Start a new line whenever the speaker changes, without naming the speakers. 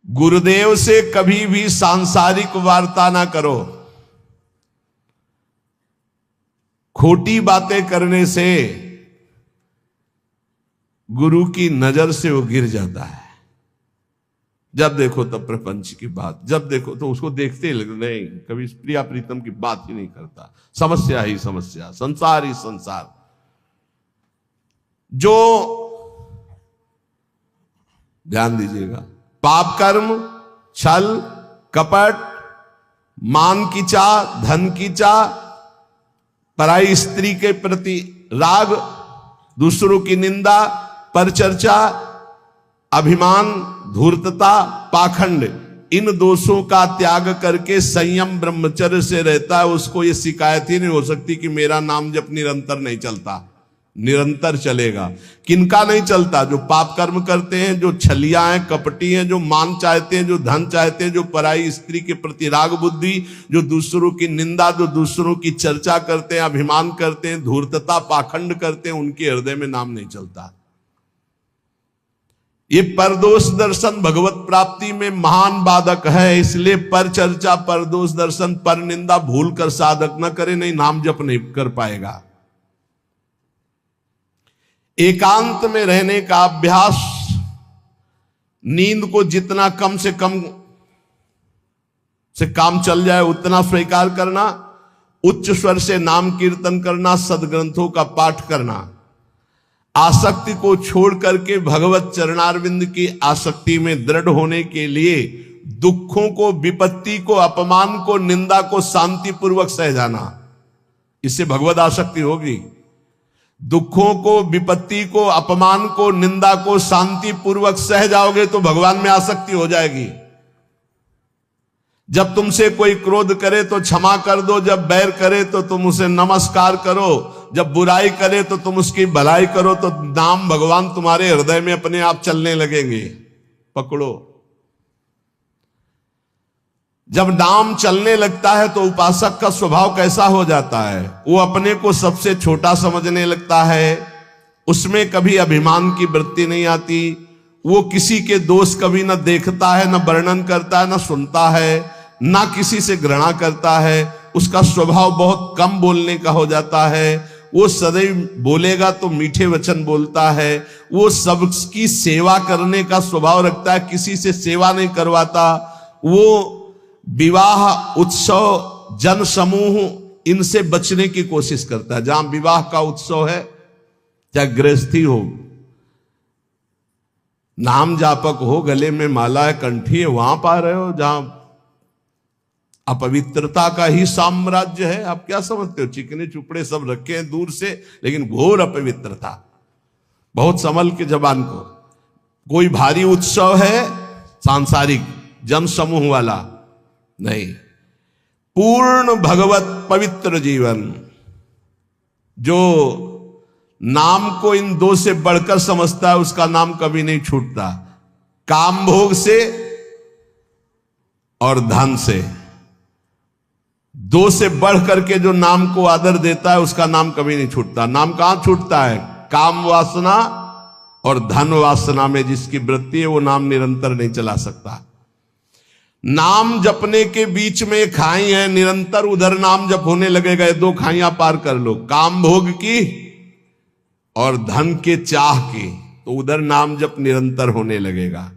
गुरुदेव से कभी भी सांसारिक वार्ता ना करो। खोटी बातें करने से गुरु की नजर से वो गिर जाता है। जब देखो तब प्रपंच की बात, जब देखो तो उसको देखते ही नहीं, कभी प्रिया प्रीतम की बात ही नहीं करता। समस्या ही समस्या, संसार ही संसार। जो ध्यान दीजिएगा, पाप कर्म, छल, कपट, मान की चाह, धन की चाह, पराई स्त्री के प्रति राग, दूसरों की निंदा, परचर्चा, अभिमान, धूर्तता, पाखंड, इन दोषों का त्याग करके संयम ब्रह्मचर्य से रहता है, उसको ये शिकायत ही नहीं हो सकती कि मेरा नाम जप निरंतर नहीं चलता। निरंतर चलेगा। किनका नहीं चलता? जो पाप कर्म करते हैं, जो छलिया हैं, कपटी हैं, जो मान चाहते हैं, जो धन चाहते हैं, जो पराई स्त्री के प्रति राग बुद्धि, जो दूसरों की निंदा, जो दूसरों की चर्चा करते हैं, अभिमान करते हैं, धूर्तता, पाखंड करते हैं, उनके हृदय में नाम नहीं चलता। ये परदोष दर्शन भगवत प्राप्ति में महान बाधक है। इसलिए पर चर्चा, परदोष दर्शन, पर निंदा भूल कर साधक न करे, नहीं नाम जप नहीं कर पाएगा। एकांत में रहने का अभ्यास, नींद को जितना कम से कम से काम चल जाए उतना स्वीकार करना, उच्च स्वर से नाम कीर्तन करना, सदग्रंथों का पाठ करना, आसक्ति को छोड़ करके भगवत चरणारविंद की आसक्ति में दृढ़ होने के लिए दुखों को, विपत्ति को, अपमान को, निंदा को शांतिपूर्वक सह जाना, इससे भगवत आसक्ति होगी। दुखों को, विपत्ति को, अपमान को, निंदा को शांति पूर्वक सह जाओगे तो भगवान में आसक्ति हो जाएगी। जब तुमसे कोई क्रोध करे तो क्षमा कर दो, जब बैर करे तो तुम उसे नमस्कार करो, जब बुराई करे तो तुम उसकी भलाई करो, तो नाम भगवान तुम्हारे हृदय में अपने आप चलने लगेंगे। पकड़ो। जब नाम चलने लगता है तो उपासक का स्वभाव कैसा हो जाता है? वो अपने को सबसे छोटा समझने लगता है, उसमें कभी अभिमान की वृत्ति नहीं आती, वो किसी के दोष कभी न देखता है, न वर्णन करता है, न सुनता है, ना किसी से घृणा करता है। उसका स्वभाव बहुत कम बोलने का हो जाता है। वो सदैव बोलेगा तो मीठे वचन बोलता है। वो सबकी सेवा करने का स्वभाव रखता है, किसी से सेवा नहीं करवाता। वो विवाह, उत्सव, जन समूह, इनसे बचने की कोशिश करता है। जहां विवाह का उत्सव है, चाहे गृहस्थी हो, नाम जापक हो, गले में माला है, कंठी है, वहां पा रहे हो जहां अपवित्रता का ही साम्राज्य है। आप क्या समझते हो? चिकने चुपड़े सब रखे हैं दूर से, लेकिन घोर अपवित्रता। बहुत संभल के जबान को। कोई भारी उत्सव है सांसारिक, जन समूह वाला नहीं, पूर्ण भगवत पवित्र जीवन। जो नाम को इन दो से बढ़कर समझता है, उसका नाम कभी नहीं छूटता। काम भोग से और धन से, दो से बढ़ करके जो नाम को आदर देता है, उसका नाम कभी नहीं छूटता। नाम कहां छूटता है? काम वासना और धन वासना में जिसकी वृत्ति है, वो नाम निरंतर नहीं चला सकता। नाम जपने के बीच में एक खाई है, निरंतर उधर नाम जप होने लगेगा। दो खाइयां पार कर लो, काम भोग की और धन के चाह की, तो उधर नाम जप निरंतर होने लगेगा।